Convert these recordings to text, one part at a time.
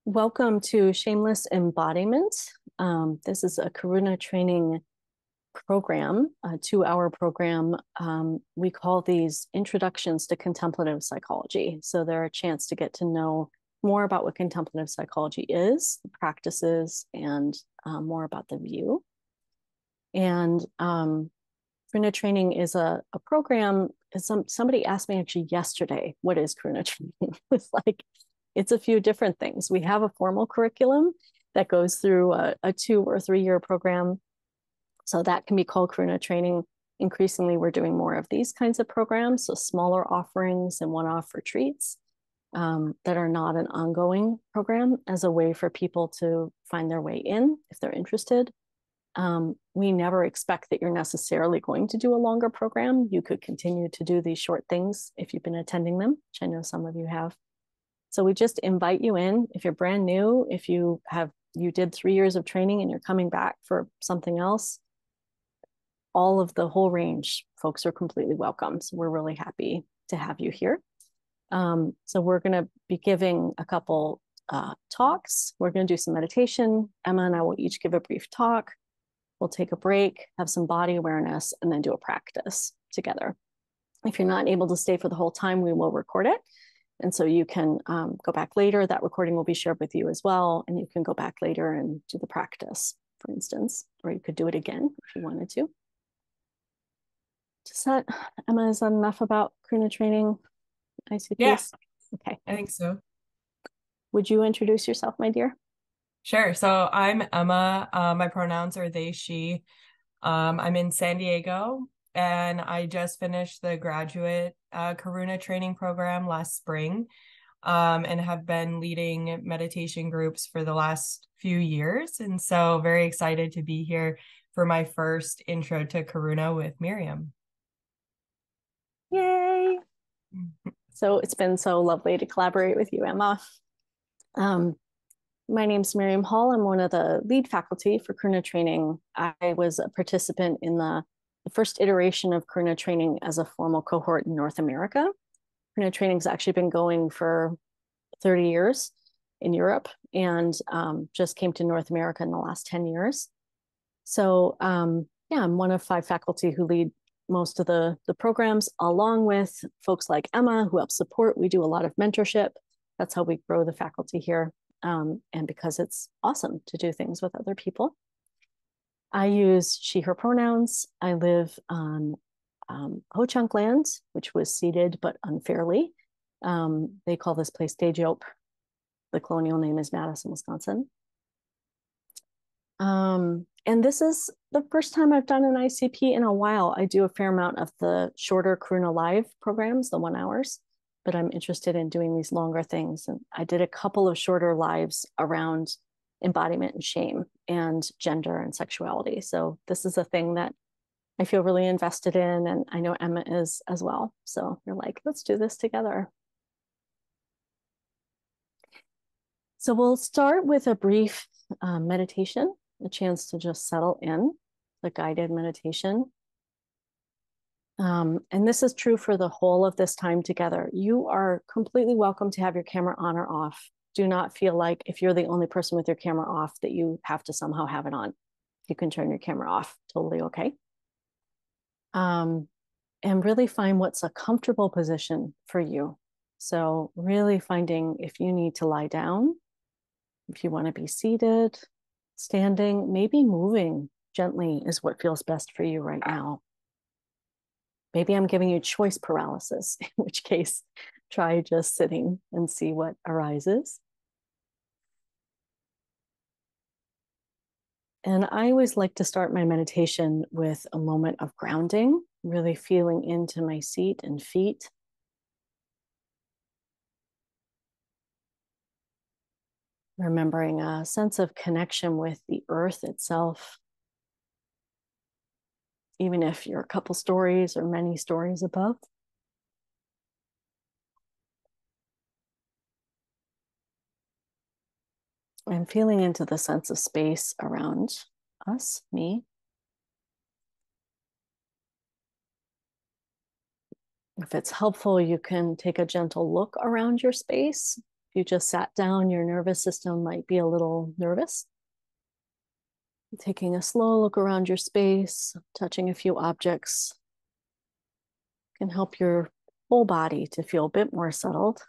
Welcome to Shameless Embodiment. This is a Karuna Training program, a 2-hour program. We call these introductions to contemplative psychology. So they're a chance to get to know more about what contemplative psychology is, the practices, and more about the view. And Karuna Training is a program. Somebody asked me actually yesterday, what is Karuna Training? It's like, it's a few different things. We have a formal curriculum that goes through a 2 or 3 year program. So that can be called Karuna Training. Increasingly, we're doing more of these kinds of programs, so smaller offerings and one-off retreats that are not an ongoing program, as a way for people to find their way in if they're interested. We never expect that you're necessarily going to do a longer program. You could continue to do these short things if you've been attending them, which I know some of you have. So we just invite you in. If you're brand new, if you did 3 years of training and you're coming back for something else, all of the whole range, folks are completely welcome. So we're really happy to have you here. So we're going to be giving a couple talks. We're going to do some meditation. Emma and I will each give a brief talk. We'll take a break, have some body awareness, and then do a practice together. If you're not able to stay for the whole time, we will record it. And so you can go back later. That recording will be shared with you as well. And you can go back later and do the practice, for instance, or you could do it again if you wanted to. Does that, Emma, is that enough about Karuna Training, ICPs? Yeah, Okay. I think so. Would you introduce yourself, my dear? Sure. So I'm Emma. My pronouns are they, she. I'm in San Diego, and I just finished the graduate Karuna training program last spring, and have been leading meditation groups for the last few years. And so very excited to be here for my first intro to Karuna with Miriam. Yay. So it's been so lovely to collaborate with you, Emma. My name's Miriam Hall. I'm one of the lead faculty for Karuna Training. I was a participant in the first iteration of Karuna Training as a formal cohort in North America. Karuna Training's actually been going for 30 years in Europe, and just came to North America in the last 10 years. So yeah, I'm one of 5 faculty who lead most of the programs, along with folks like Emma who help support. We do a lot of mentorship. That's how we grow the faculty here. And because it's awesome to do things with other people. I use she, her pronouns. I live on Ho-Chunk land, which was ceded but unfairly. They call this place Tejope. The colonial name is Madison, Wisconsin. And this is the first time I've done an ICP in a while. I do a fair amount of the shorter Karuna Live programs, the 1 hours, but I'm interested in doing these longer things. And I did a couple of shorter lives around embodiment and shame and gender and sexuality. So this is a thing that I feel really invested in, and I know Emma is as well. So you're like, let's do this together. So we'll start with a brief meditation, a chance to just settle in, the guided meditation. And this is true for the whole of this time together. You are completely welcome to have your camera on or off. Do not feel like if you're the only person with your camera off that you have to somehow have it on. You can turn your camera off, totally okay. And really find what's a comfortable position for you. So really finding if you need to lie down, if you want to be seated, standing, maybe moving gently is what feels best for you right now. Maybe I'm giving you choice paralysis, in which case try just sitting and see what arises. And I always like to start my meditation with a moment of grounding, really feeling into my seat and feet. Remembering a sense of connection with the earth itself. Even if you're a couple stories or many stories above. And feeling into the sense of space around us, me. If it's helpful, you can take a gentle look around your space If you just sat down, your nervous system might be a little nervous. Taking a slow look around your space, touching a few objects can help your whole body to feel a bit more settled.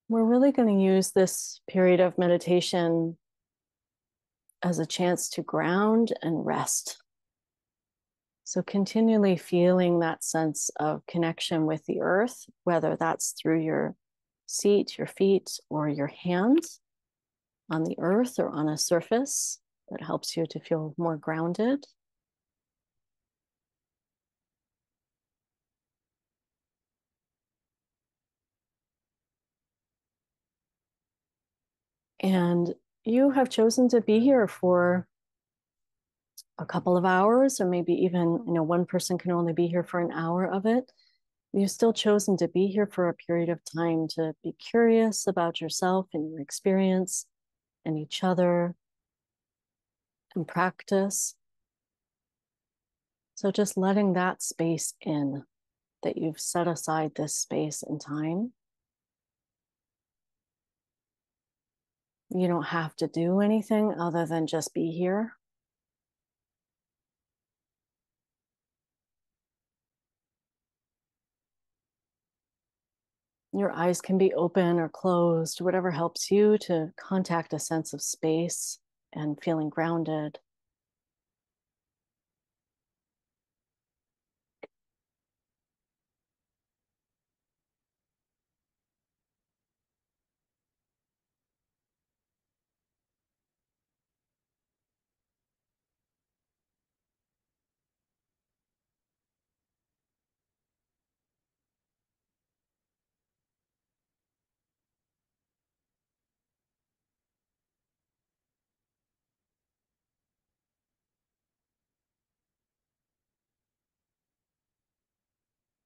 We're really going to use this period of meditation as a chance to ground and rest. So, continually feeling that sense of connection with the earth, whether that's through your seat, your feet, or your hands on the earth or on a surface that helps you to feel more grounded. And you have chosen to be here for a couple of hours, or maybe even, one person can only be here for an hour of it. You've still chosen to be here for a period of time to be curious about yourself and your experience and each other and practice. So just letting that space in, that you've set aside this space and time. You don't have to do anything other than just be here. Your eyes can be open or closed, whatever helps you to contact a sense of space and feeling grounded.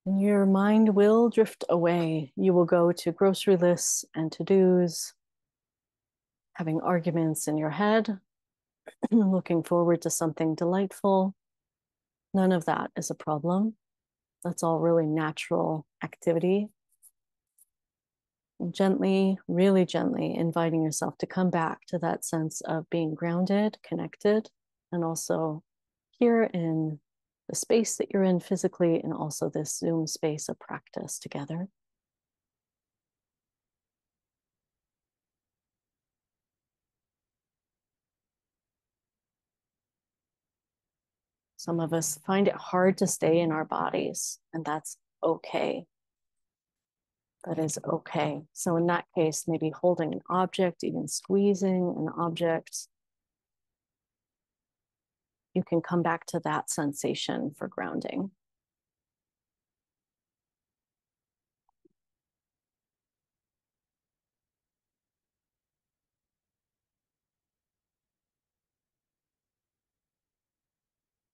And your mind will drift away. You will go to grocery lists and to-dos, having arguments in your head, looking forward to something delightful. None of that is a problem. That's all really natural activity. And gently, really gently inviting yourself to come back to that sense of being grounded, connected, and also here in the space that you're in physically, and also this Zoom space of practice together. Some of us find it hard to stay in our bodies, and that's okay. That is okay. So in that case, maybe holding an object, even squeezing an object, you can come back to that sensation for grounding.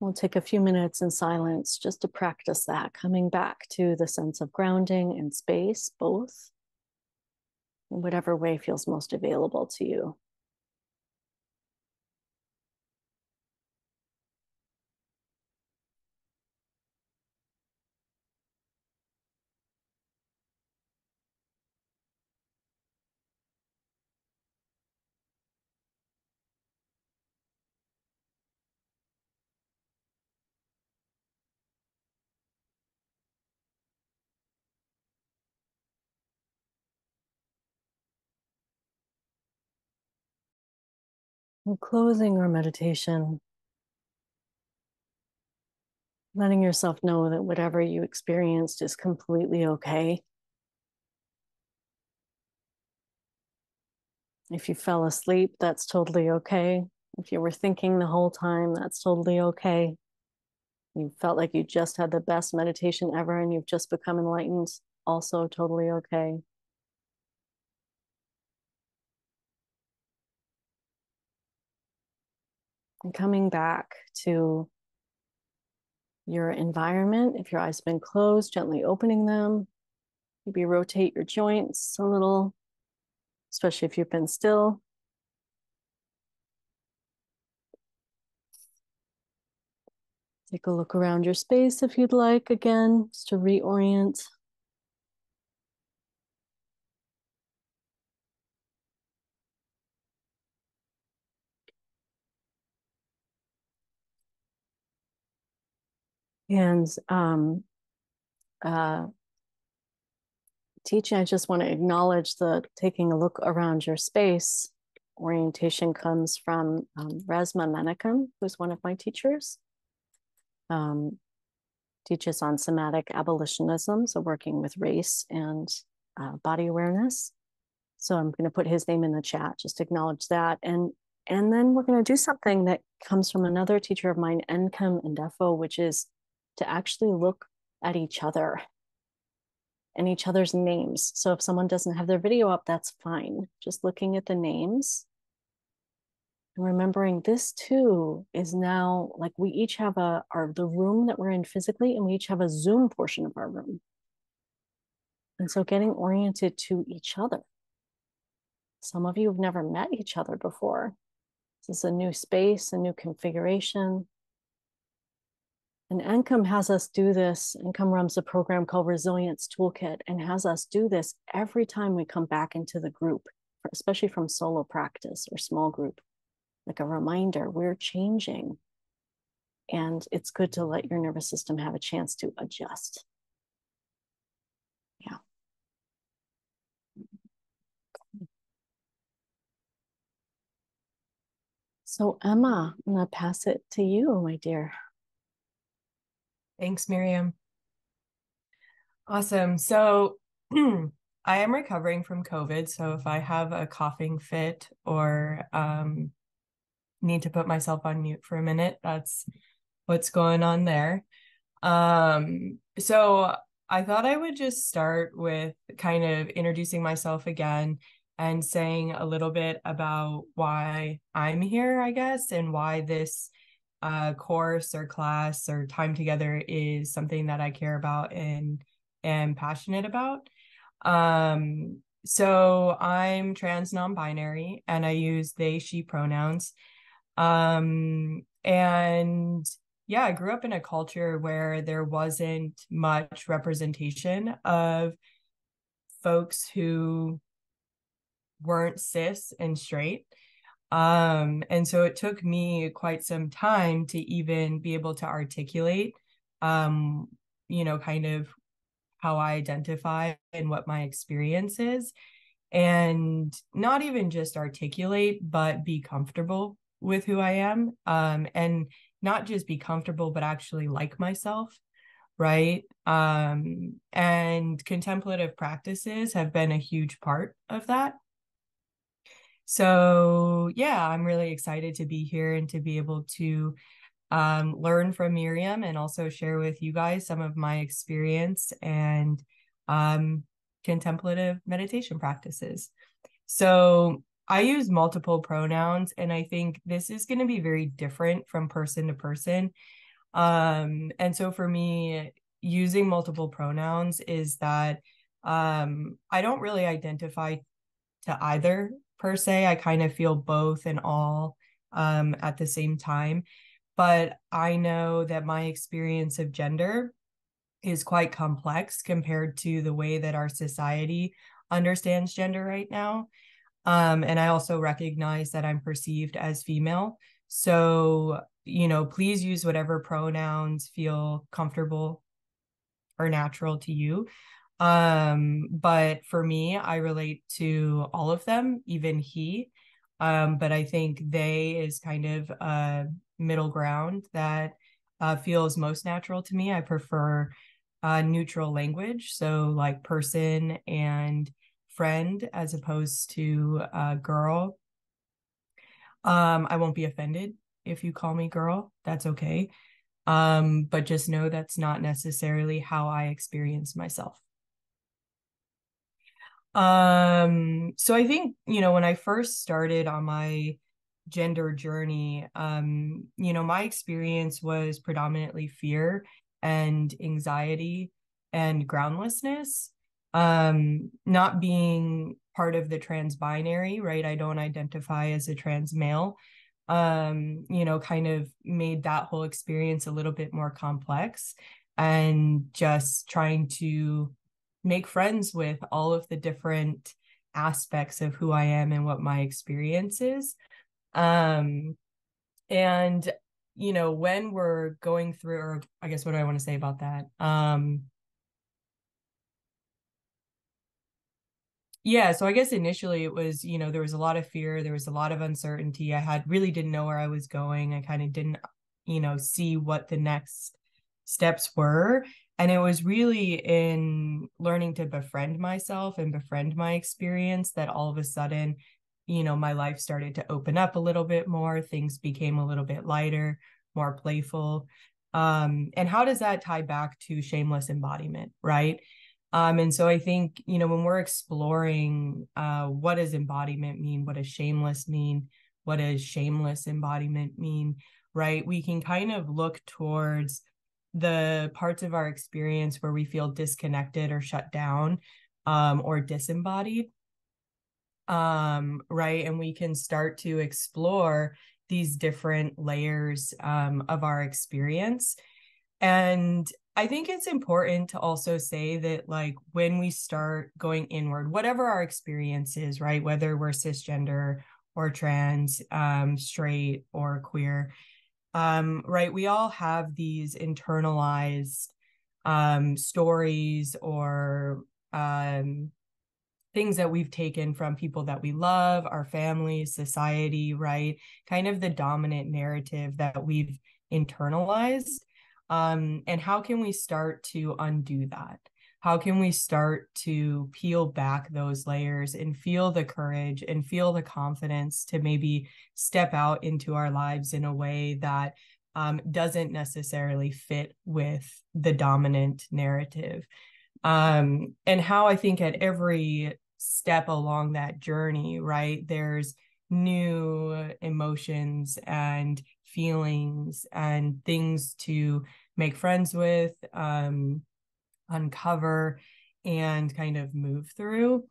We'll take a few minutes in silence just to practice that, coming back to the sense of grounding and space, both, in whatever way feels most available to you. And closing our meditation, letting yourself know that whatever you experienced is completely okay. If you fell asleep, that's totally okay. If you were thinking the whole time, that's totally okay. You felt like you just had the best meditation ever and you've just become enlightened, also totally okay. And coming back to your environment. If your eyes have been closed, gently opening them. Maybe rotate your joints a little, especially if you've been still. Take a look around your space if you'd like, again, just to reorient. And uh, teaching, I just want to acknowledge the taking a look around your space. Orientation comes from Resma Menachem, who's one of my teachers. Teaches on somatic abolitionism, so working with race and body awareness. So I'm going to put his name in the chat, just acknowledge that. And then we're going to do something that comes from another teacher of mine, Enchem Ndefo, which is to actually look at each other and each other's names. So if someone doesn't have their video up, that's fine. Just looking at the names and remembering this too is now like we each have the room that we're in physically, and we each have a Zoom portion of our room. And so getting oriented to each other. Some of you have never met each other before. This is a new space, a new configuration. And Enchem has us do this. Enchem runs a program called Resilience Toolkit and has us do this every time we come back into the group, especially from solo practice or small group. Like a reminder, we're changing. And it's good to let your nervous system have a chance to adjust. Yeah. So Emma, I'm going to pass it to you, my dear. Thanks, Miriam. Awesome. So I am recovering from COVID. So if I have a coughing fit or need to put myself on mute for a minute, that's what's going on there. So I thought I would just start with kind of introducing myself again and saying a little bit about why I'm here, I guess, and why this course or class or time together is something that I care about and am passionate about. So I'm trans non-binary and I use they, she pronouns. And yeah, I grew up in a culture where there wasn't much representation of folks who weren't cis and straight. And so it took me quite some time to even be able to articulate, kind of how I identify and what my experience is. And not even just articulate, but be comfortable with who I am. And not just be comfortable, but actually like myself. Right. And contemplative practices have been a huge part of that. So yeah, I'm really excited to be here and to be able to learn from Miriam and also share with you guys some of my experience and contemplative meditation practices. So I use multiple pronouns, and I think this is going to be very different from person to person. And so for me, using multiple pronouns is that I don't really identify to either per se. I kind of feel both and all at the same time. But I know that my experience of gender is quite complex compared to the way that our society understands gender right now. And I also recognize that I'm perceived as female. So, please use whatever pronouns feel comfortable or natural to you. But for me, I relate to all of them, even he. But I think they is kind of a middle ground that feels most natural to me. I prefer neutral language, so like person and friend as opposed to girl. I won't be offended if you call me girl. That's okay. But just know that's not necessarily how I experience myself. So I think, when I first started on my gender journey, my experience was predominantly fear and anxiety and groundlessness. Not being part of the trans binary, right? I don't identify as a trans male. Kind of made that whole experience a little bit more complex, and just trying to make friends with all of the different aspects of who I am and what my experience is. Um, and, when we're going through, or I guess what do I want to say about that? Yeah, so I guess initially it was, there was a lot of fear, there was a lot of uncertainty. Really didn't know where I was going. I kind of didn't, see what the next steps were. And it was really in learning to befriend myself and befriend my experience that all of a sudden, my life started to open up a little bit more. Things became a little bit lighter, more playful. And how does that tie back to shameless embodiment, right? And so I think, when we're exploring what does embodiment mean, what does shameless mean, what does shameless embodiment mean, right? We can kind of look towards the parts of our experience where we feel disconnected or shut down, or disembodied, right? And we can start to explore these different layers of our experience. And I think it's important to also say that, like, when we start going inward, whatever our experience is, right, whether we're cisgender or trans, straight or queer, right, we all have these internalized stories or things that we've taken from people that we love, our families, society, right? Kind of the dominant narrative that we've internalized. And how can we start to undo that? How can we start to peel back those layers and feel the courage and feel the confidence to maybe step out into our lives in a way that doesn't necessarily fit with the dominant narrative? And how I think at every step along that journey, right, there's new emotions and feelings and things to make friends with, uncover, and kind of move through.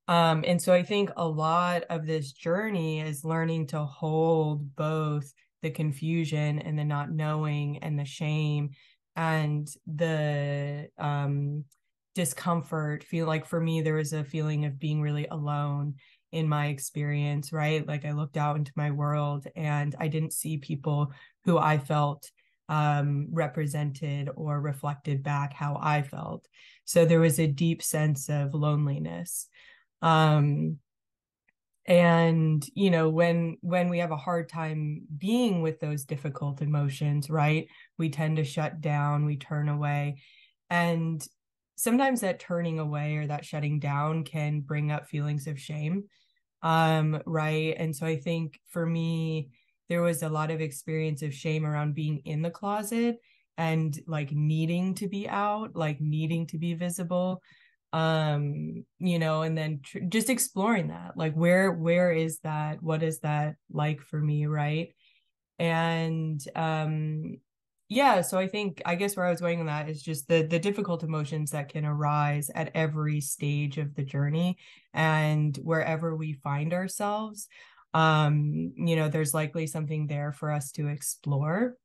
And so I think a lot of this journey is learning to hold both the confusion and the not knowing and the shame and the discomfort. Feel like, for me, there was a feeling of being really alone in my experience, right? Like, I looked out into my world and I didn't see people who I felt represented or reflected back how I felt. So there was a deep sense of loneliness. And when we have a hard time being with those difficult emotions, right, we tend to shut down, we turn away. And sometimes that turning away or that shutting down can bring up feelings of shame, right? And so I think for me, there was a lot of experience of shame around being in the closet and, like, needing to be out, like needing to be visible, and then just exploring that, like, where is that, what is that like for me, right? And yeah, so I guess where I was going on that is just the difficult emotions that can arise at every stage of the journey, and wherever we find ourselves, there's likely something there for us to explore.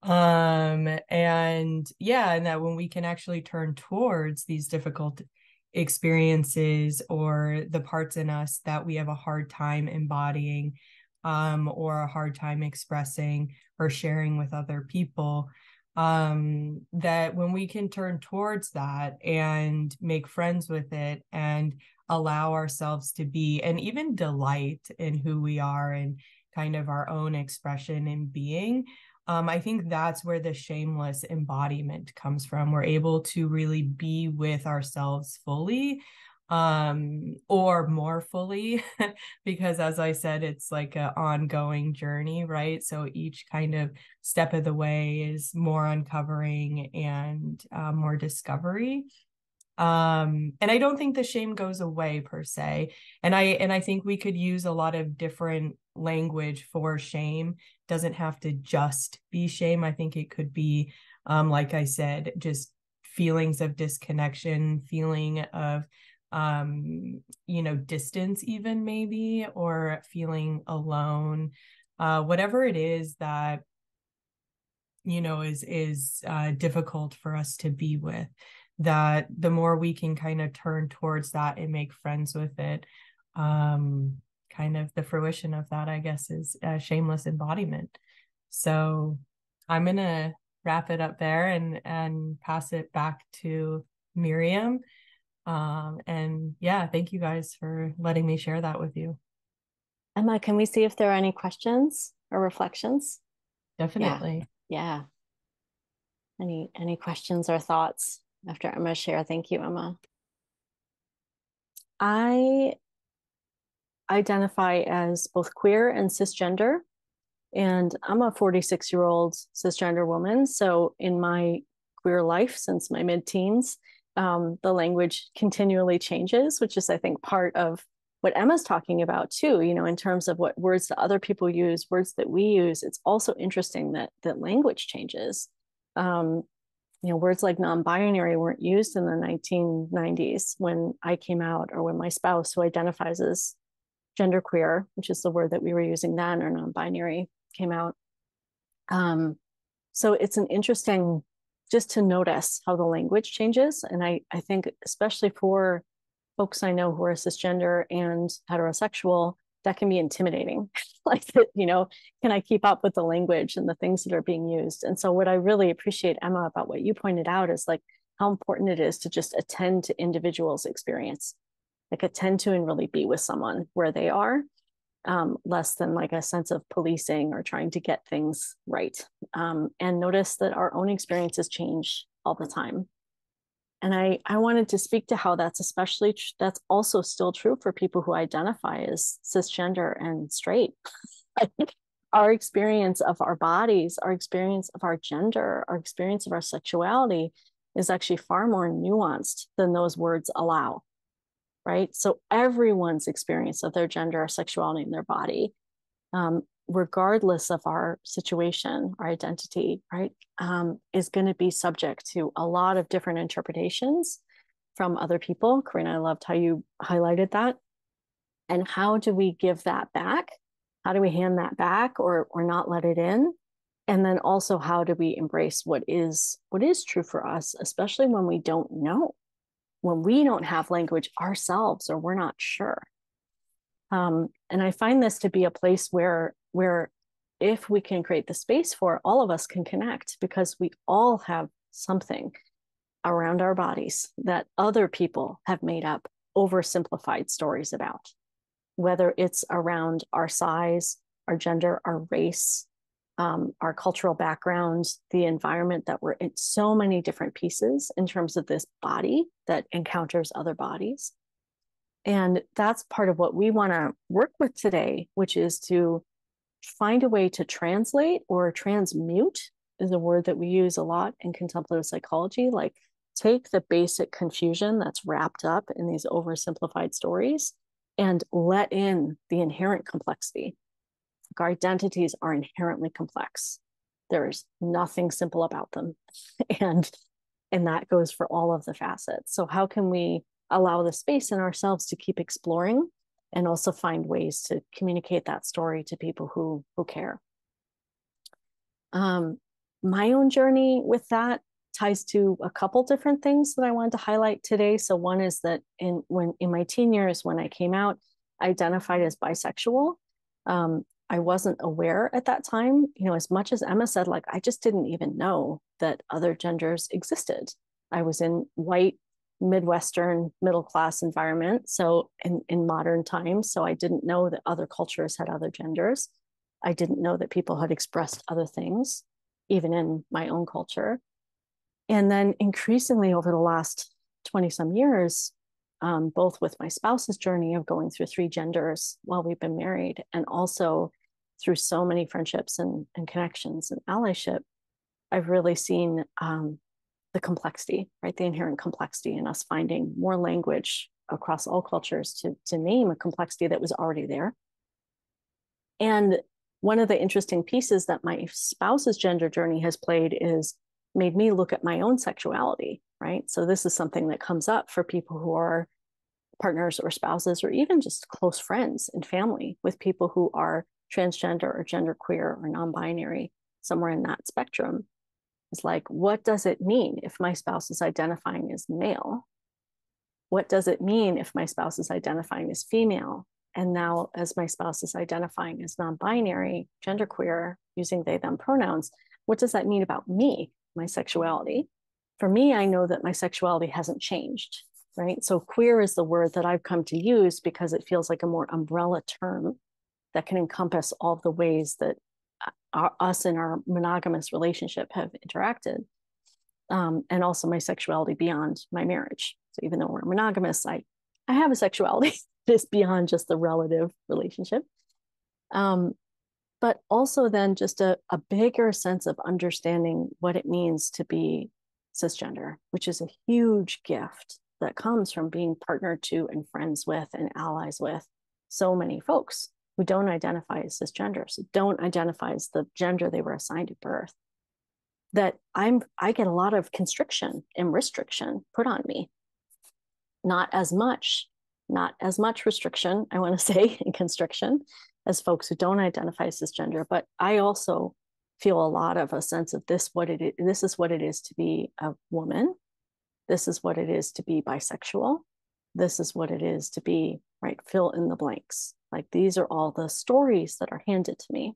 And yeah, and that when we can actually turn towards these difficult experiences or the parts in us that we have a hard time embodying, or a hard time expressing or sharing with other people, that when we can turn towards that and make friends with it and allow ourselves to be, and even delight in who we are and kind of our own expression and being, I think that's where the shameless embodiment comes from. We're able to really be with ourselves fully, or more fully, because, as I said, it's like an ongoing journey, right? So each kind of step of the way is more uncovering and more discovery. And I don't think the shame goes away per se. And I think we could use a lot of different language for shame. Doesn't have to just be shame. I think it could be, like I said, just feelings of disconnection, feeling of distance even maybe, or feeling alone, whatever it is that is difficult for us to be with, that the more we can kind of turn towards that and make friends with it, kind of the fruition of that, I guess, is shameless embodiment. So I'm gonna wrap it up there and pass it back to Miriam. And yeah, thank you guys for letting me share that with you. Emma, can we see if there are any questions or reflections? Definitely. Yeah. Any questions or thoughts after Emma share? Thank you, Emma. I identify as both queer and cisgender, and I'm a 46-year-old cisgender woman. So in my queer life since my mid-teens, the language continually changes, which is, I think, part of what Emma's talking about too, in terms of what words that other people use, words that we use. It's also interesting that language changes. Words like non-binary weren't used in the 1990s when I came out, or when my spouse, who identifies as genderqueer, which is the word that we were using then, or non-binary, came out. So it's an interesting, just to notice how the language changes. And I think especially for folks I know who are cisgender and heterosexual, that can be intimidating. Like that, can I keep up with the language and the things that are being used? And so what I really appreciate, Emma, about what you pointed out is like how important it is to just attend to individuals' experience, like attend to and really be with someone where they are, less than like a sense of policing or trying to get things right. And notice that our own experiences change all the time. And I wanted to speak to how that's that's also still true for people who identify as cisgender and straight. Our experience of our bodies, our experience of our gender, our experience of our sexuality is actually far more nuanced than those words allow, right? So everyone's experience of their gender, sexuality, and their body, regardless of our situation, our identity, right, is going to be subject to a lot of different interpretations from other people. Karuna, I loved how you highlighted that. And how do we give that back? How do we hand that back, or not let it in? And then also, how do we embrace what is true for us, especially when we don't know, when we don't have language ourselves, or we're not sure. And I find this to be a place where if we can create the space for it, all of us can connect, because we all have something around our bodies that other people have made up oversimplified stories about, whether it's around our size, our gender, our race, our cultural background, the environment that we're in, so many different pieces in terms of this body that encounters other bodies. And that's part of what we want to work with today, which is to find a way to translate, or transmute is a word that we use a lot in contemplative psychology, like take the basic confusion that's wrapped up in these oversimplified stories and let in the inherent complexity. Our identities are inherently complex. There's nothing simple about them. And that goes for all of the facets. So how can we allow the space in ourselves to keep exploring, and also find ways to communicate that story to people who care? My own journey with that ties to a couple different things that I wanted to highlight today. So one is that in my teen years, when I came out, I identified as bisexual. I wasn't aware at that time, as much as Emma said, like, I just didn't even know that other genders existed. I was in white, Midwestern, middle-class environment. So in modern times, so I didn't know that other cultures had other genders. I didn't know that people had expressed other things, even in my own culture. And then increasingly over the last 20 some years, both with my spouse's journey of going through 3 genders while we've been married, and also through so many friendships and connections and allyship, I've really seen the complexity, right? The inherent complexity in us finding more language across all cultures to name a complexity that was already there. And one of the interesting pieces that my spouse's gender journey has played is made me look at my own sexuality, right? So this is something that comes up for people who are partners or spouses, or even just close friends and family with people who are transgender or genderqueer or non-binary, somewhere in that spectrum. It's like, what does it mean if my spouse is identifying as male? What does it mean if my spouse is identifying as female? And now, as my spouse is identifying as non-binary, genderqueer, using they, them pronouns, what does that mean about me, my sexuality? For me, I know that my sexuality hasn't changed, right? So queer is the word that I've come to use because it feels like a more umbrella term that can encompass all of the ways that us in our monogamous relationship have interacted. And also my sexuality beyond my marriage. So even though we're monogamous, I have a sexuality just beyond just the relative relationship. But also then just a bigger sense of understanding what it means to be cisgender, which is a huge gift that comes from being partnered to and friends with and allies with so many folks who don't identify as cisgender, so don't identify as the gender they were assigned at birth. That I get a lot of constriction and restriction put on me. Not as much restriction, I want to say, and constriction as folks who don't identify as cisgender, but I also feel a lot of a sense of this is what it is to be a woman. This is what it is to be bisexual. This is what it is to be, right, fill in the blanks. Like these are all the stories that are handed to me.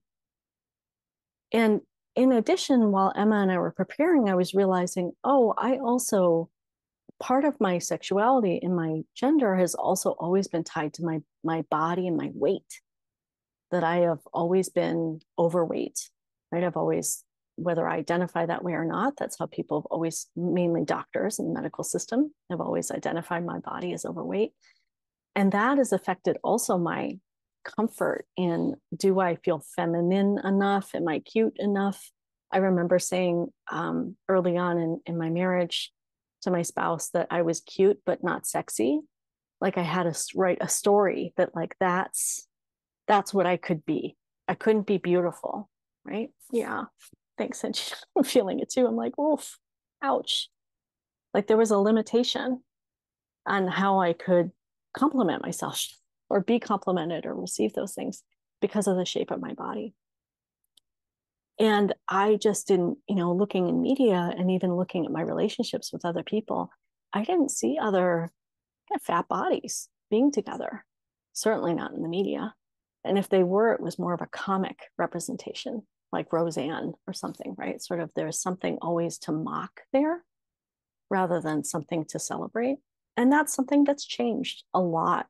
And in addition, while Emma and I were preparing, I was realizing, I also, part of my sexuality and my gender has also always been tied to my body and my weight, that I have always been overweight, right? I've always, whether I identify that way or not, that's how people have always, mainly doctors in the medical system, have always identified my body as overweight. And that has affected also my comfort in, do I feel feminine enough? Am I cute enough? I remember saying early on in my marriage to my spouse that I was cute but not sexy. Like I had to write a story that like that's what I could be. I couldn't be beautiful, right? Yeah, thanks. And I'm feeling it too. I'm like, oof, ouch. Like there was a limitation on how I could compliment myself or be complimented or receive those things because of the shape of my body. And I just didn't, looking in media and even looking at my relationships with other people, I didn't see other kind of fat bodies being together, certainly not in the media. And if they were, it was more of a comic representation, like Roseanne or something, right? Sort of there's something always to mock there rather than something to celebrate. And that's something that's changed a lot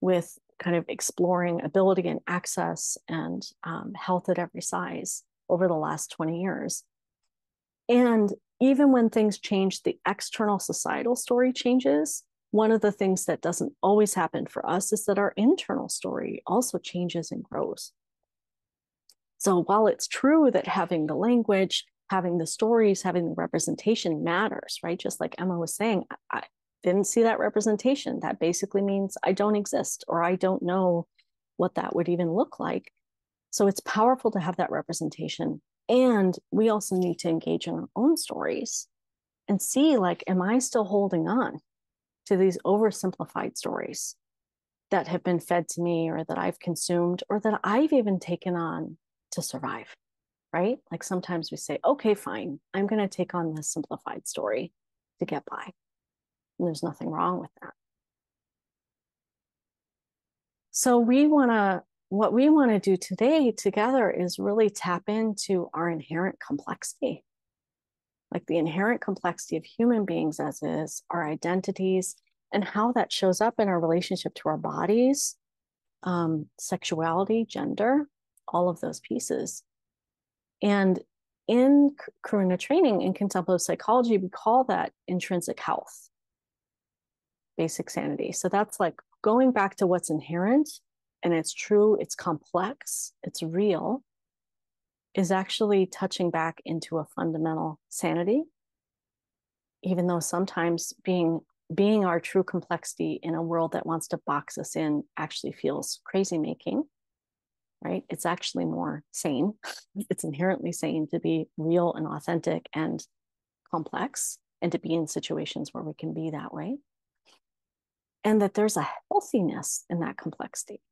with kind of exploring ability and access and health at every size over the last 20 years. And even when things change, the external societal story changes. One of the things that doesn't always happen for us is that our internal story also changes and grows. So while it's true that having the language, having the stories, having the representation matters, right? Just like Emma was saying, I didn't see that representation. That basically means I don't exist, or I don't know what that would even look like. So it's powerful to have that representation. And we also need to engage in our own stories and see, like, am I still holding on to these oversimplified stories that have been fed to me or that I've consumed or that I've even taken on to survive, right? Like sometimes we say, okay, fine, I'm going to take on this simplified story to get by. And there's nothing wrong with that. So what we want to do today together is really tap into our inherent complexity, like the inherent complexity of human beings as is, our identities, and how that shows up in our relationship to our bodies, sexuality, gender, all of those pieces. And in Karuna training, in contemplative psychology, we call that intrinsic health, basic sanity. So that's like going back to what's inherent, and it's true, it's complex, it's real, is actually touching back into a fundamental sanity even though sometimes being our true complexity in a world that wants to box us in actually feels crazy making, right? It's actually more sane. It's inherently sane to be real and authentic and complex, and to be in situations where we can be that way. And that there's a healthiness in that complexity.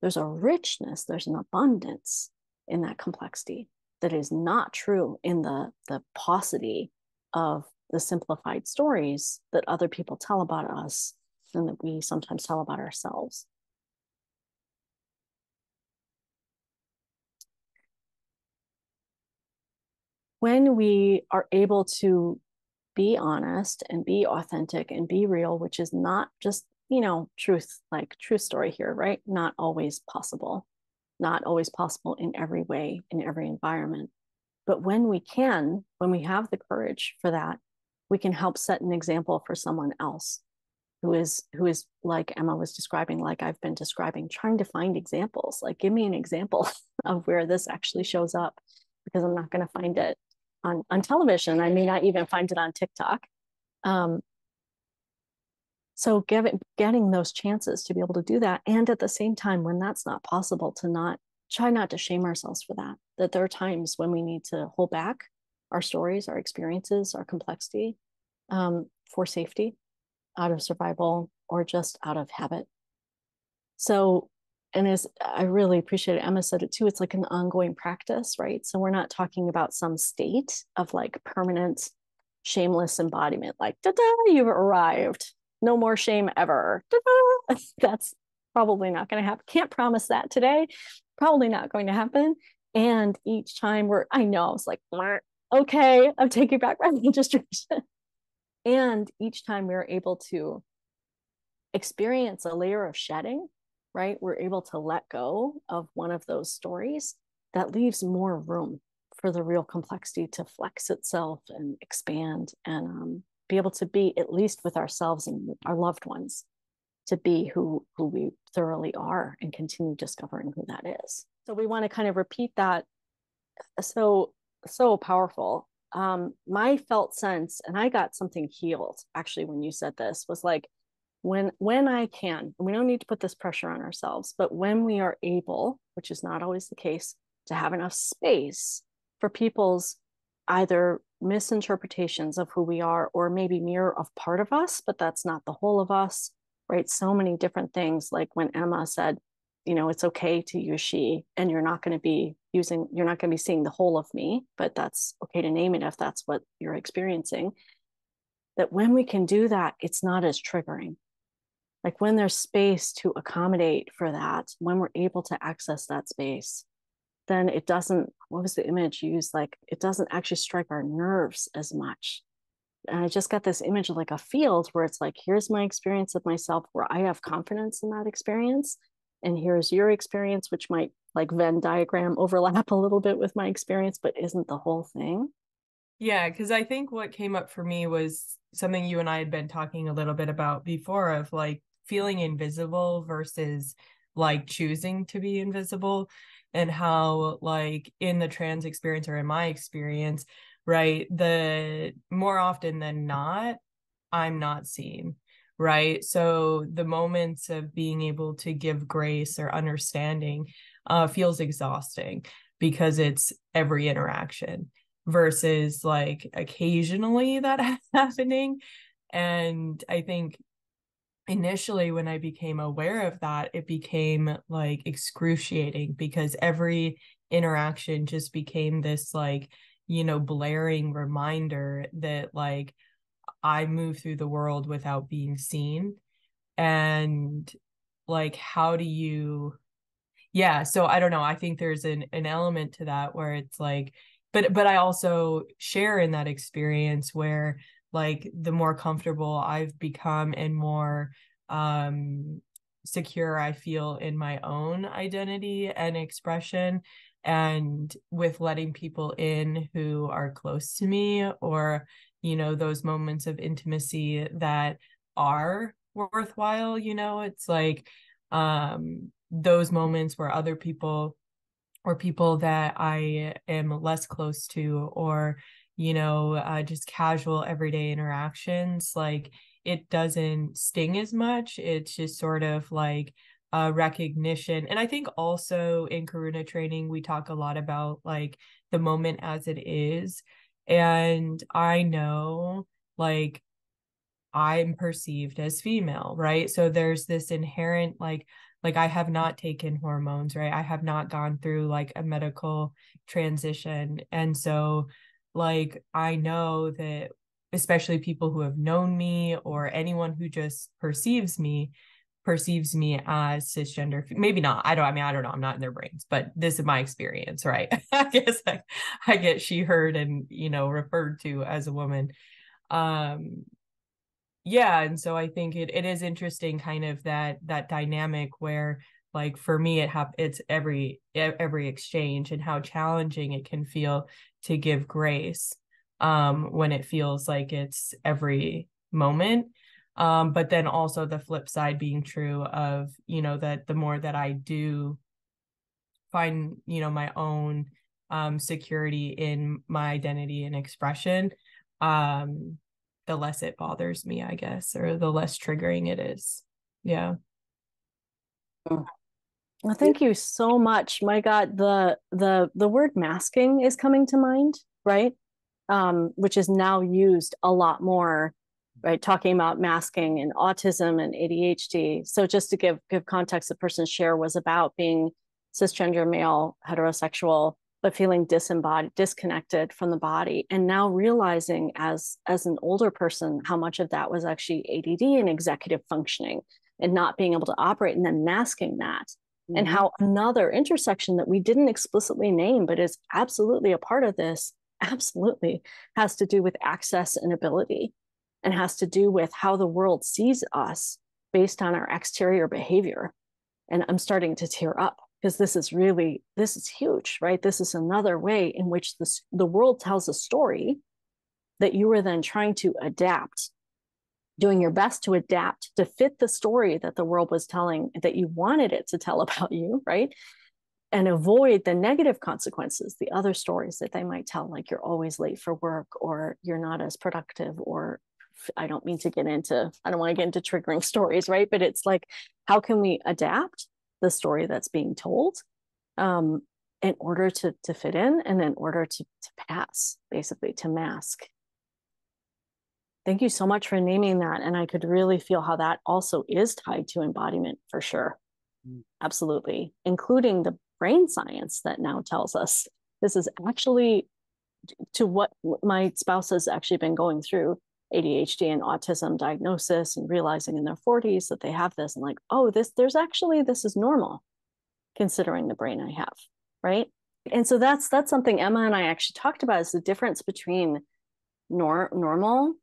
There's a richness, there's an abundance in that complexity that is not true in the paucity of the simplified stories that other people tell about us and that we sometimes tell about ourselves. When we are able to be honest and be authentic and be real, which is not just, truth, like true story here, right? Not always possible, not always possible in every way, in every environment. But when we have the courage for that, we can help set an example for someone else who is like Emma was describing, like I've been describing, trying to find examples. Like, give me an example of where this actually shows up, because I'm not going to find it on television. I may not even find it on TikTok. So getting those chances to be able to do that, and at the same time, when that's not possible, to try not to shame ourselves for that. That there are times when we need to hold back our stories, our experiences, our complexity, for safety, out of survival, or just out of habit. So, and as I really appreciate it, Emma said it too, it's like an ongoing practice, right? So we're not talking about some state of like permanent shameless embodiment, like, da-da, you've arrived. No more shame ever. Da-da. That's probably not going to happen. Can't promise that today. Probably not going to happen. And each time I was like, okay, I'm taking back my registration. And each time we're able to experience a layer of shedding, right? We're able to let go of one of those stories, that leaves more room for the real complexity to flex itself and expand, and be able to be, at least with ourselves and our loved ones, to be who we thoroughly are and continue discovering who that is. So we want to kind of repeat that. So powerful. My felt sense, and I got something healed actually when you said this, was like, when I can, we don't need to put this pressure on ourselves, but when we are able, which is not always the case, to have enough space for people's either misinterpretations of who we are, or maybe mirror of part of us, but that's not the whole of us, right? So many different things. Like when Emma said, it's okay to use she, and you're not going to be seeing the whole of me, but that's okay to name it if that's what you're experiencing. That when we can do that, it's not as triggering. Like when there's space to accommodate for that, when we're able to access that space, then it doesn't, what was the image used? Like, it doesn't actually strike our nerves as much. And I just got this image of like a field where it's like, here's my experience of myself where I have confidence in that experience. And here's your experience, which might, like Venn diagram, overlap a little bit with my experience, but isn't the whole thing. Yeah, because I think what came up for me was something you and I had been talking a little bit about before, of like feeling invisible versus like choosing to be invisible, and how like in the trans experience, or in my experience, right, the more often than not, I'm not seen, right? So the moments of being able to give grace or understanding feels exhausting, because it's every interaction versus like occasionally that happening. And I think initially when I became aware of that, it became like excruciating, because every interaction just became this like, blaring reminder that like I move through the world without being seen. And like, how do you, yeah, so I don't know, I think there's an element to that where it's like, but I also share in that experience where like the more comfortable I've become and more secure I feel in my own identity and expression, and with letting people in who are close to me, or those moments of intimacy that are worthwhile, it's like those moments where other people, or people that I am less close to, or just casual everyday interactions, like it doesn't sting as much. It's just sort of like recognition. And I think also in Karuna training, we talk a lot about like the moment as it is. And I know like I'm perceived as female, right? So there's this inherent like I have not taken hormones, right? I have not gone through like a medical transition. And so like I know that especially people who have known me or anyone who just perceives me as cisgender. Maybe not. I don't know. I'm not in their brains, but this is my experience, right? I guess I get she, heard, and referred to as a woman. Um, yeah, and so I think it is interesting kind of that dynamic where like for me it's every exchange and how challenging it can feel to give grace when it feels like it's every moment. But then also the flip side being true of that the more that I do find my own security in my identity and expression, the less it bothers me, I guess, or the less triggering it is. Yeah. Well, thank you so much. My God, the word masking is coming to mind, right? Which is now used a lot more, right? Talking about masking and autism and ADHD. So just to give context, the person's share was about being cisgender male, heterosexual, but feeling disembodied, disconnected from the body, and now realizing as an older person how much of that was actually ADD and executive functioning and not being able to operate, and then masking that. Mm-hmm. And how another intersection that we didn't explicitly name, but is absolutely a part of this, absolutely has to do with access and ability, and has to do with how the world sees us based on our exterior behavior. And I'm starting to tear up because this is huge, right? This is another way in which the world tells a story that you are then trying to adapt, doing your best to adapt to fit the story that the world was telling, that you wanted it to tell about you, right? And avoid the negative consequences, the other stories that they might tell, like you're always late for work, or you're not as productive, or I don't want to get into triggering stories, right? But it's like, how can we adapt the story that's being told in order to fit in, and in order to pass, basically to mask. Thank you so much for naming that. And I could really feel how that also is tied to embodiment for sure. Absolutely. Including the brain science that now tells us this is actually to what my spouse has actually been going through, ADHD and autism diagnosis, and realizing in their 40s that they have this, and like, oh, this is normal considering the brain I have, right? And so that's something Emma and I actually talked about, is the difference between normal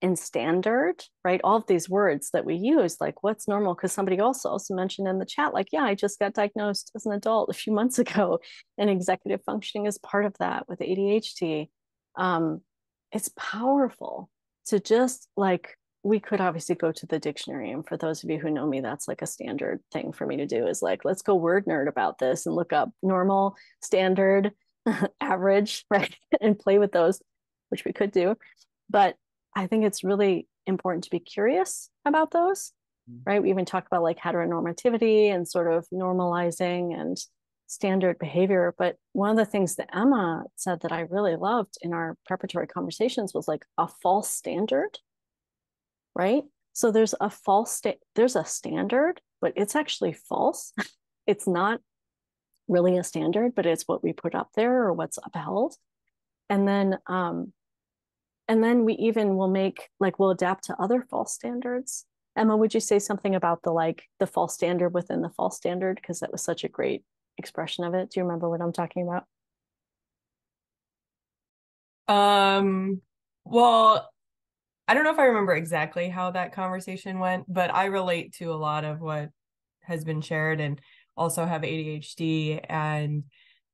and standard, right? All of these words that we use, like what's normal, because somebody also mentioned in the chat, like, yeah, I just got diagnosed as an adult a few months ago, and executive functioning is part of that with ADHD. It's powerful to just like, we could obviously go to the dictionary, and for those of you who know me, that's like a standard thing for me to do, is like, let's go word nerd about this and look up normal, standard, average, right? And play with those, which we could do. But I think it's really important to be curious about those, right? We even talk about like heteronormativity and sort of normalizing and standard behavior. But one of the things that Emma said that I really loved in our preparatory conversations was like a false standard, right? So there's a standard, but it's actually false. It's not really a standard, but it's what we put up there or what's upheld. And then we even will we'll adapt to other false standards. Emma, would you say something about the false standard within the false standard? Because that was such a great expression of it. Do you remember what I'm talking about? Well, I don't know if I remember exactly how that conversation went, but I relate to a lot of what has been shared, and also have ADHD and,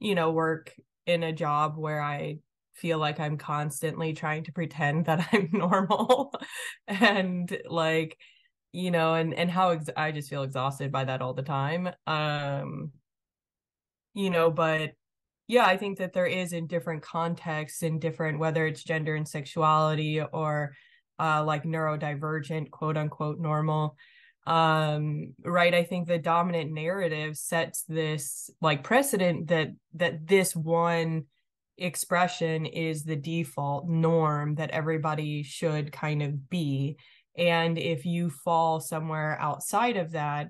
work in a job where I feel like I'm constantly trying to pretend that I'm normal and like, and how I just feel exhausted by that all the time. But yeah, I think that there is in different contexts, in different, whether it's gender and sexuality or like neurodivergent, quote unquote, normal. Right. I think the dominant narrative sets this like precedent that this one expression is the default norm that everybody should kind of be. And if you fall somewhere outside of that,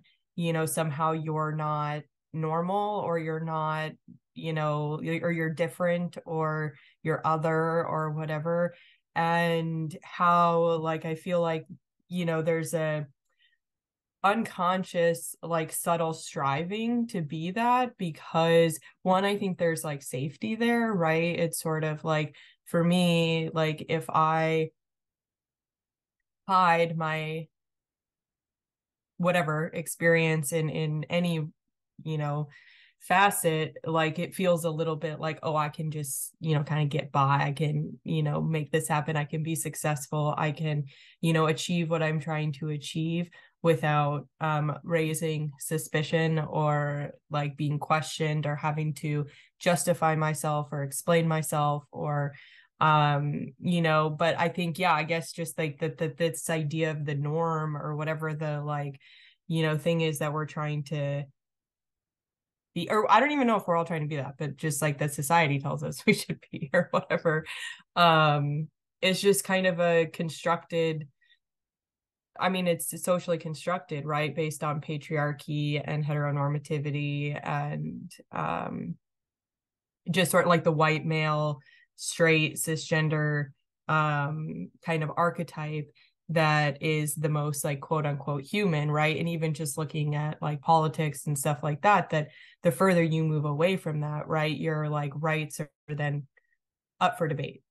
somehow you're not normal, or you're not, or you're different, or you're other, or whatever. And how, like, I feel like, there's a unconscious, like, subtle striving to be that, because one, I think there's like safety there, right? It's sort of like, for me, like, if I hide my whatever experience in any, you know facet, like, it feels a little bit like, oh, I can just, kind of get by, I can, make this happen, I can be successful, I can, achieve what I'm trying to achieve without raising suspicion, or like being questioned, or having to justify myself or explain myself, or but I think, yeah, I guess just like that this idea of the norm, or whatever the, like, thing is that we're trying to be, or I don't even know if we're all trying to be that, but just like that society tells us we should be, or whatever. It's just kind of a constructed, I mean, it's socially constructed, right, based on patriarchy and heteronormativity, and just sort of like the white male, straight, cisgender kind of archetype that is the most, like, quote unquote human, right? And even just looking at like politics and stuff like that, that the further you move away from that, right, your like rights are then up for debate.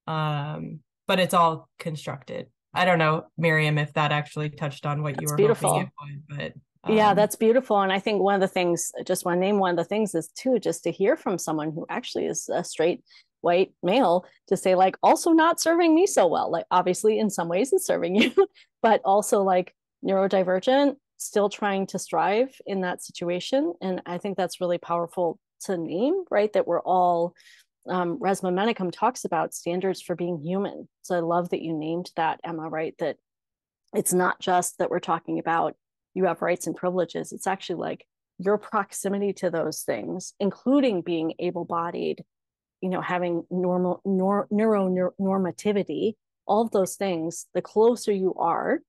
But it's all constructed. I don't know, Miriam, if that actually touched on what you were hoping it would, but yeah, that's beautiful. And I think one of the things, just want to name one of the things, is too, just to hear from someone who actually is a straight white male, to say, like, also not serving me so well. Like, obviously in some ways it's serving you, but also like neurodivergent, still trying to strive in that situation. And I think that's really powerful to name, right? That we're all, Resmaa Menakem talks about standards for being human. So I love that you named that, Emma, right? That it's not just that we're talking about you have rights and privileges. It's actually like your proximity to those things, including being able-bodied, having neuronormativity, all of those things. The closer you are,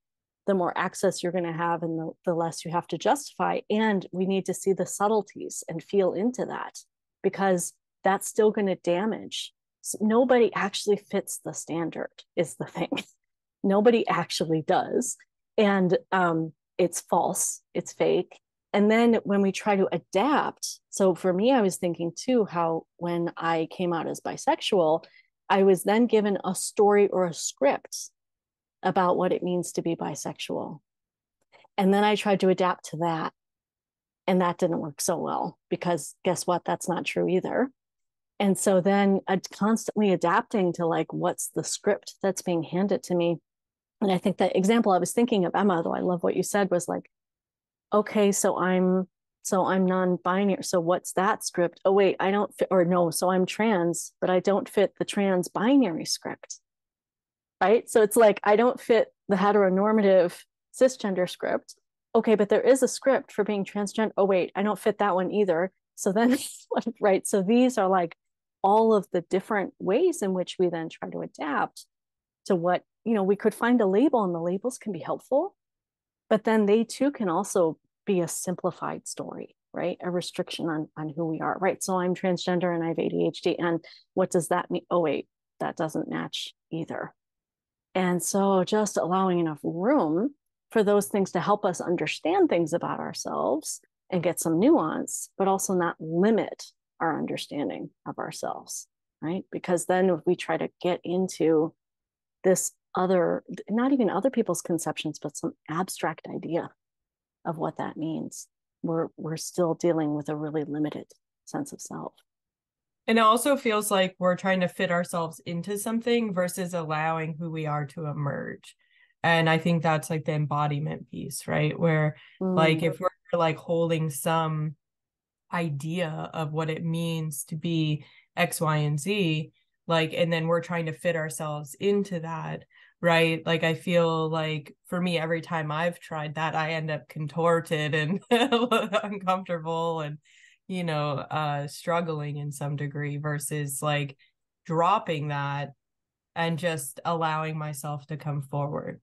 the more access you're going to have, and the less you have to justify. And we need to see the subtleties and feel into that, because that's still going to damage. So nobody actually fits the standard, is the thing. Nobody actually does. And it's false, it's fake. And then when we try to adapt, so for me, I was thinking too, how when I came out as bisexual, I was then given a story or a script about what it means to be bisexual. And then I tried to adapt to that. And that didn't work so well, because guess what? That's not true either. And so then constantly adapting to, like, what's the script that's being handed to me. And I think the example I was thinking of, Emma, though I love what you said, was like, okay, so I'm non-binary. So what's that script? Oh, wait, I don't fit, or no, so I'm trans, but I don't fit the trans binary script. Right? So it's like, I don't fit the heteronormative cisgender script. Okay, but there is a script for being transgender. Oh, wait, I don't fit that one either. So then, right. So these are like all of the different ways in which we then try to adapt to what, we could find a label, and the labels can be helpful, but then they too can also be a simplified story, right? A restriction on who we are, right? So I'm transgender and I have ADHD. And what does that mean? Oh, wait, that doesn't match either. And so just allowing enough room for those things to help us understand things about ourselves and get some nuance, but also not limit our understanding of ourselves, right? Because then if we try to get into this other, not even other people's conceptions, but some abstract idea of what that means, we're still dealing with a really limited sense of self. And it also feels like we're trying to fit ourselves into something versus allowing who we are to emerge. And I think that's like the embodiment piece, right? Where like if we're like holding some idea of what it means to be X, Y, and Z, like, and then we're trying to fit ourselves into that, right? Like, I feel like for me, every time I've tried that, I end up contorted and uncomfortable and, struggling in some degree versus like dropping that and just allowing myself to come forward.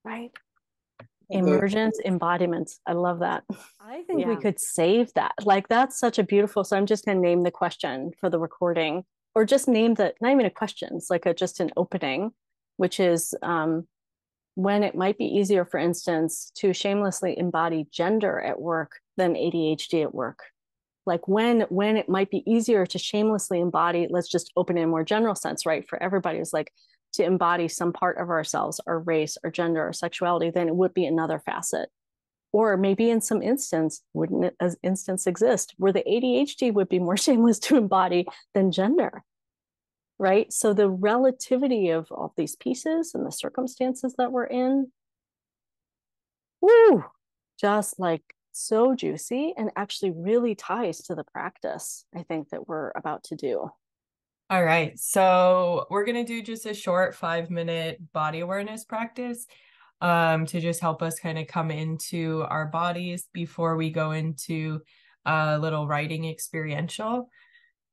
Right. Emergence, embodiment. I love that. I think we could save that. Like that's such a beautiful. So I'm just going to name the question for the recording, or just name the not even a question. It's like just an opening, which is when it might be easier, for instance, to shamelessly embody gender at work than ADHD at work. Like when it might be easier to shamelessly embody. Let's just open in a more general sense, right? For everybody, is like to embody some part of ourselves, our race, our gender, our sexuality, then it would be another facet. Or maybe in some instance, wouldn't it as instance exist where the ADHD would be more shameless to embody than gender, right? So the relativity of all these pieces and the circumstances that we're in, woo, just like so juicy and actually really ties to the practice, I think, that we're about to do. All right. So we're going to do just a short 5-minute body awareness practice to just help us kind of come into our bodies before we go into a little writing experiential.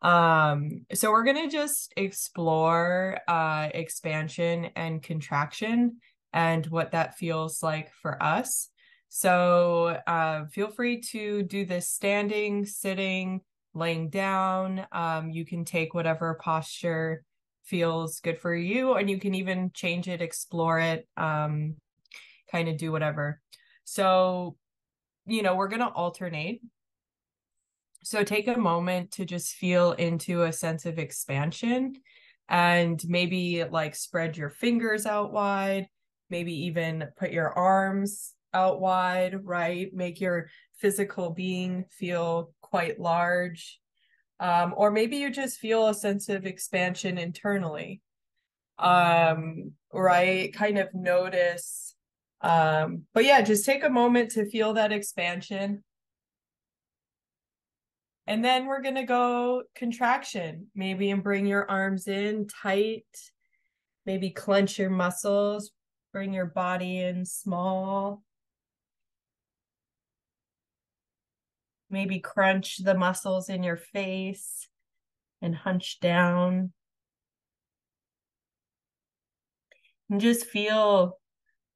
So we're going to just explore expansion and contraction and what that feels like for us. So feel free to do this standing, sitting, laying down. You can take whatever posture feels good for you, and you can even change it, explore it, kind of do whatever. So, we're going to alternate. So take a moment to just feel into a sense of expansion and maybe like spread your fingers out wide, maybe even put your arms out wide, right? Make your physical being feel quite large. Or maybe you just feel a sense of expansion internally, right? Kind of notice. But yeah, just take a moment to feel that expansion. And then we're going to go contraction, maybe, and bring your arms in tight, maybe clench your muscles, bring your body in small, maybe crunch the muscles in your face and hunch down. And just feel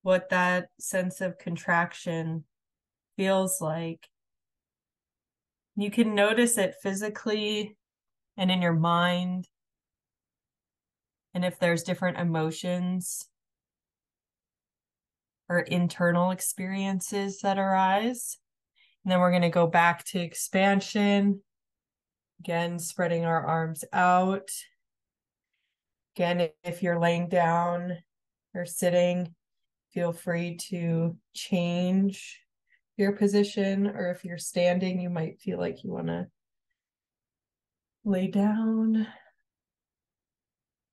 what that sense of contraction feels like. You can notice it physically and in your mind. And if there's different emotions or internal experiences that arise. And then we're going to go back to expansion. Again, spreading our arms out. Again, if you're laying down or sitting, feel free to change your position. Or if you're standing, you might feel like you want to lay down.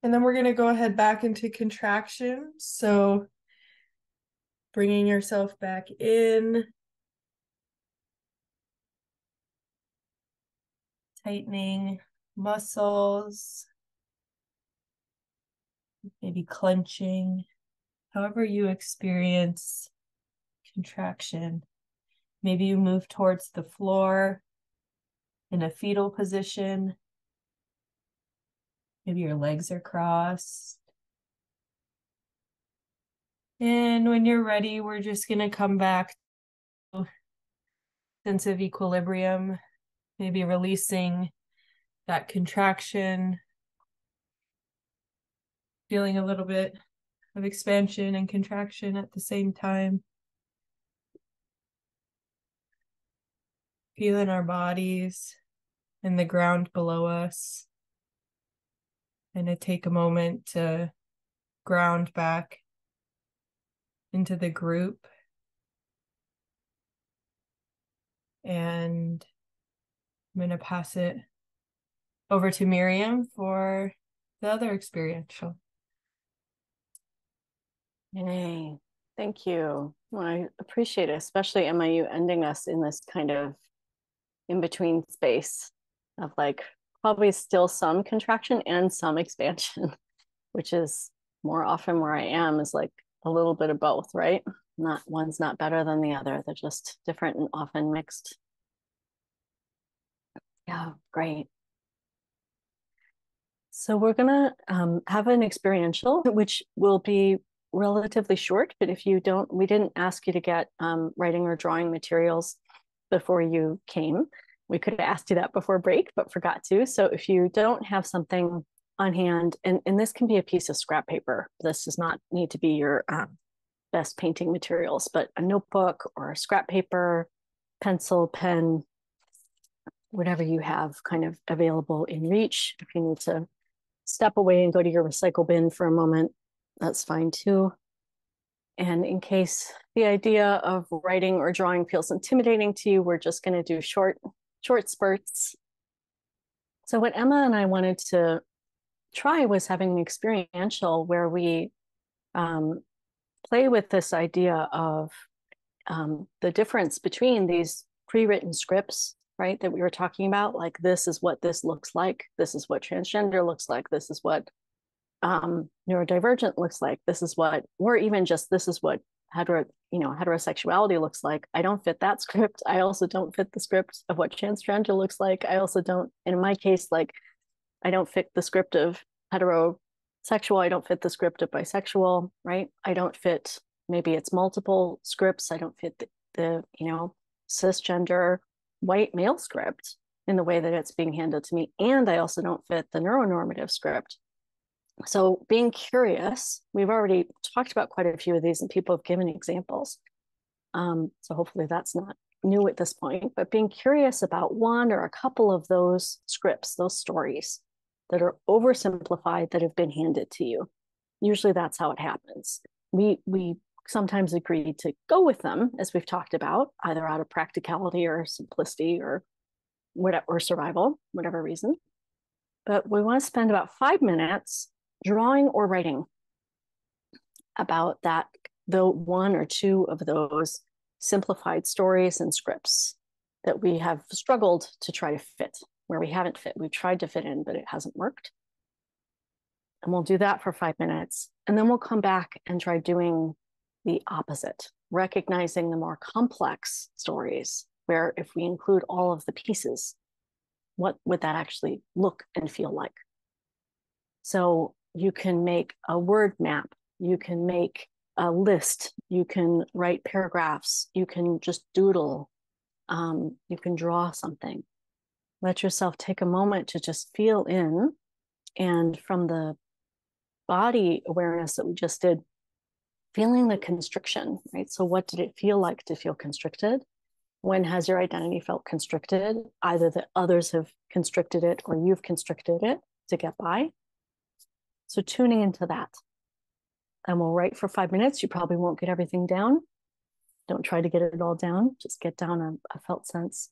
And then we're going to go ahead back into contraction. So bringing yourself back in. Tightening muscles. Maybe clenching. However you experience contraction. Maybe you move towards the floor in a fetal position. Maybe your legs are crossed. And when you're ready, we're just going to come back to a sense of equilibrium, maybe releasing that contraction, feeling a little bit of expansion and contraction at the same time. Feeling our bodies and the ground below us. And to take a moment to ground back into the group. And I'm going to pass it over to Miriam for the other experiential. Yay. Thank you. Well, I appreciate it, especially Emma, you ending us in this kind of in between space of like probably still some contraction and some expansion, which is more often where I am, is like a little bit of both, right? Not one's not better than the other. They're just different and often mixed. Yeah, great. So we're gonna have an experiential, which will be relatively short, but if you don't, we didn't ask you to get writing or drawing materials before you came. We could have asked you that before break, but forgot to. So if you don't have something on hand, and this can be a piece of scrap paper. This does not need to be your best painting materials, but a notebook or scrap paper, pencil, pen, whatever you have kind of available in reach. If you need to step away and go to your recycle bin for a moment, that's fine too. And in case the idea of writing or drawing feels intimidating to you, we're just going to do short spurts. So what Emma and I wanted to try was having an experiential where we play with this idea of the difference between these pre-written scripts, right, that we were talking about, like this is what this looks like, this is what transgender looks like, this is what neurodivergent looks like, this is what, or even just this is what heterosexuality looks like. I don't fit that script. I also don't fit the script of what transgender looks like. I also don't, in my case, like I don't fit the script of heterosexual. I don't fit the script of bisexual, right? I don't fit, maybe it's multiple scripts. I don't fit the cisgender white male script in the way that it's being handed to me. And I also don't fit the neuronormative script. So being curious, we've already talked about quite a few of these and people have given examples. So hopefully that's not new at this point, but being curious about one or a couple of those scripts, those stories that are oversimplified that have been handed to you. Usually that's how it happens. We sometimes agree to go with them, as we've talked about, either out of practicality or simplicity or whatever, or survival, whatever reason. But we want to spend about 5 minutes drawing or writing about that, the one or two of those simplified stories and scripts that we have struggled to try to fit, where we haven't fit. We've tried to fit in, but it hasn't worked. And we'll do that for 5 minutes. And then we'll come back and try doing the opposite, recognizing the more complex stories, where if we include all of the pieces, what would that actually look and feel like? So you can make a word map, you can make a list, you can write paragraphs, you can just doodle, you can draw something. Let yourself take a moment to just feel in, and from the body awareness that we just did, feeling the constriction, right? So what did it feel like to feel constricted? When has your identity felt constricted? Either that others have constricted it or you've constricted it to get by. So tuning into that. And we'll write for 5 minutes. You probably won't get everything down. Don't try to get it all down. Just get down a felt sense.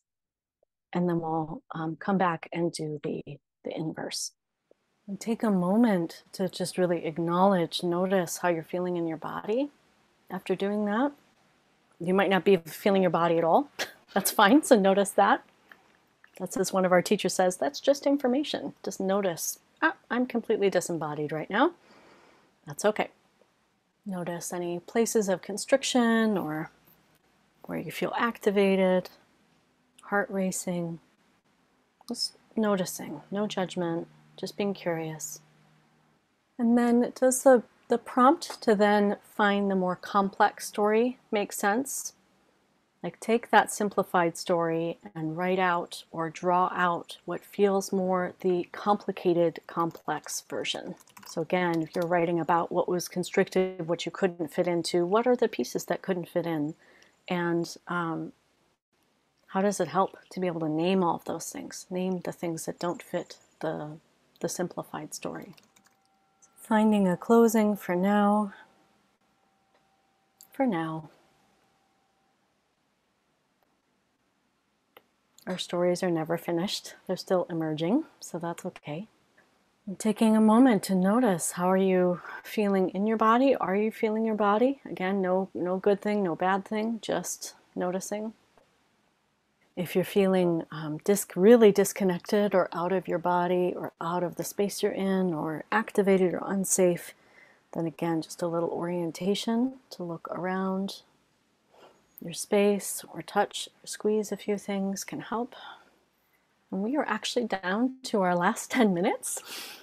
And then we'll come back and do the inverse. And take a moment to just really acknowledge, notice how you're feeling in your body after doing that. You might not be feeling your body at all. That's fine. So notice that. That's as one of our teachers says, that's just information. Just notice, I'm completely disembodied right now. That's okay. Notice any places of constriction or where you feel activated, heart racing. Just noticing, no judgment, just being curious. And then does the prompt to then find the more complex story make sense? Like take that simplified story and write out or draw out what feels more the complicated, complex version. So again, if you're writing about what was constricted, what you couldn't fit into, what are the pieces that couldn't fit in? And how does it help to be able to name all of those things? Name the things that don't fit the simplified story. Finding a closing for now. For now. Our stories are never finished. They're still emerging, so that's okay. And taking a moment to notice, how are you feeling in your body? Are you feeling your body? Again, no good thing, no bad thing, just noticing. If you're feeling really disconnected or out of your body or out of the space you're in or activated or unsafe, then again, just a little orientation to look around your space or touch or squeeze a few things can help. And we are actually down to our last 10 minutes.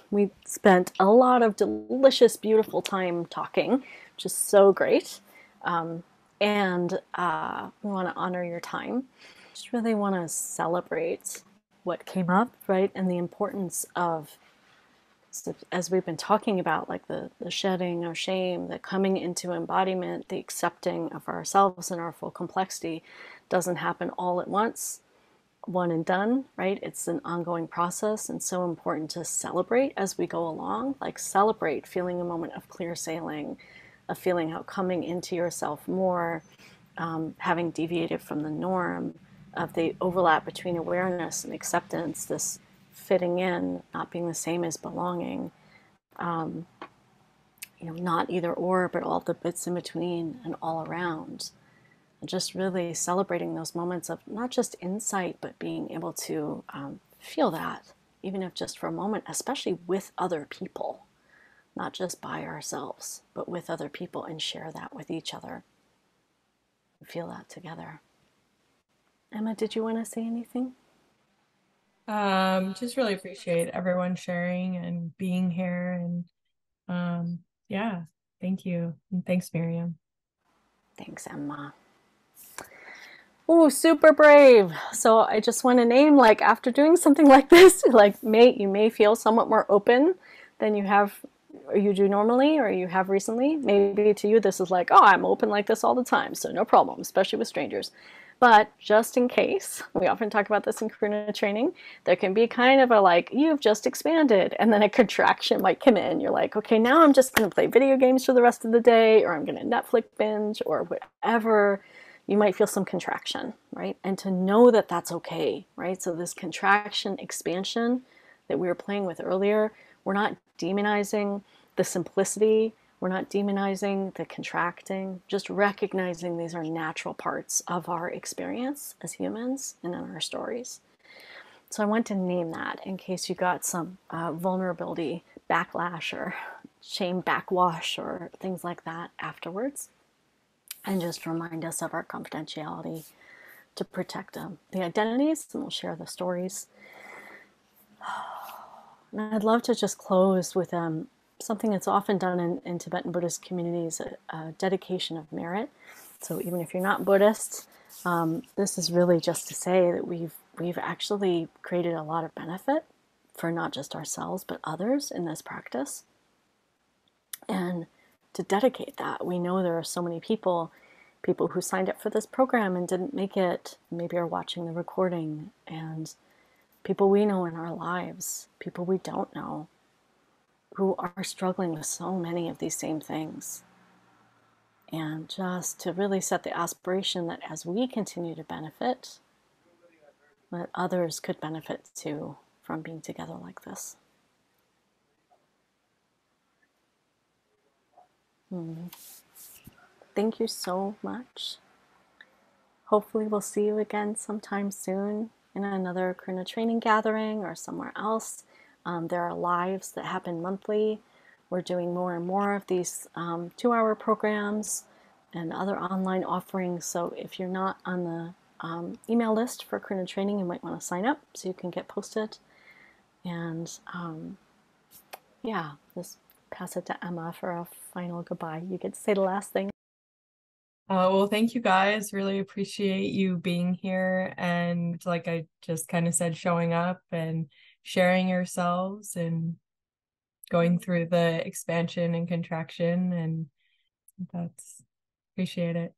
We spent a lot of delicious, beautiful time talking, which is so great. And we want to honor your time. Just really want to celebrate what came up, right? And the importance of, as we've been talking about, like the shedding of shame, the coming into embodiment, the accepting of ourselves and our full complexity doesn't happen all at once, one and done, right? It's an ongoing process, and so important to celebrate as we go along. Like celebrate feeling a moment of clear sailing, of feeling how coming into yourself more, having deviated from the norm, of the overlap between awareness and acceptance, this fitting in, not being the same as belonging, not either or, but all the bits in between and all around. And just really celebrating those moments of not just insight, but being able to feel that, even if just for a moment, especially with other people, not just by ourselves, but with other people, and share that with each other. Feel that together. Emma, did you want to say anything? Just really appreciate everyone sharing and being here, and yeah, thank you. And thanks, Miriam. Thanks, Emma. Oh, super brave. So I just want to name, like, after doing something like this, like, you may feel somewhat more open than you have, or you do normally, or you have recently. Maybe to you this is like, oh, I'm open like this all the time, so no problem, especially with strangers. But just in case, we often talk about this in Karuna training, there can be kind of a like, you've just expanded, and then a contraction might come in. You're like, okay, now I'm just going to play video games for the rest of the day, or I'm going to Netflix binge, or whatever. You might feel some contraction, right? And to know that that's okay, right? So this contraction, expansion that we were playing with earlier, we're not demonizing the simplicity. We're not demonizing the contracting, just recognizing these are natural parts of our experience as humans and in our stories. So I want to name that in case you got some vulnerability backlash or shame backwash or things like that afterwards. And just remind us of our confidentiality to protect the identities, and we'll share the stories. And I'd love to just close with something that's often done in Tibetan Buddhist communities, a dedication of merit. So even if you're not Buddhist, this is really just to say that we've actually created a lot of benefit for not just ourselves, but others in this practice. And to dedicate that, we know there are so many people who signed up for this program and didn't make it, maybe are watching the recording, and people we know in our lives, people we don't know, who are struggling with so many of these same things. And just to really set the aspiration that as we continue to benefit, that others could benefit too from being together like this. Thank you so much. Hopefully we'll see you again sometime soon in another Karuna training gathering or somewhere else. There are lives that happen monthly. We're doing more and more of these 2-hour programs and other online offerings. So if you're not on the email list for Karuna training, you might want to sign up so you can get posted. And yeah, just pass it to Emma for a final goodbye. You get to say the last thing. Well, thank you guys. Really appreciate you being here. And like I just kind of said, showing up and sharing yourselves and going through the expansion and contraction. And that's, appreciate it.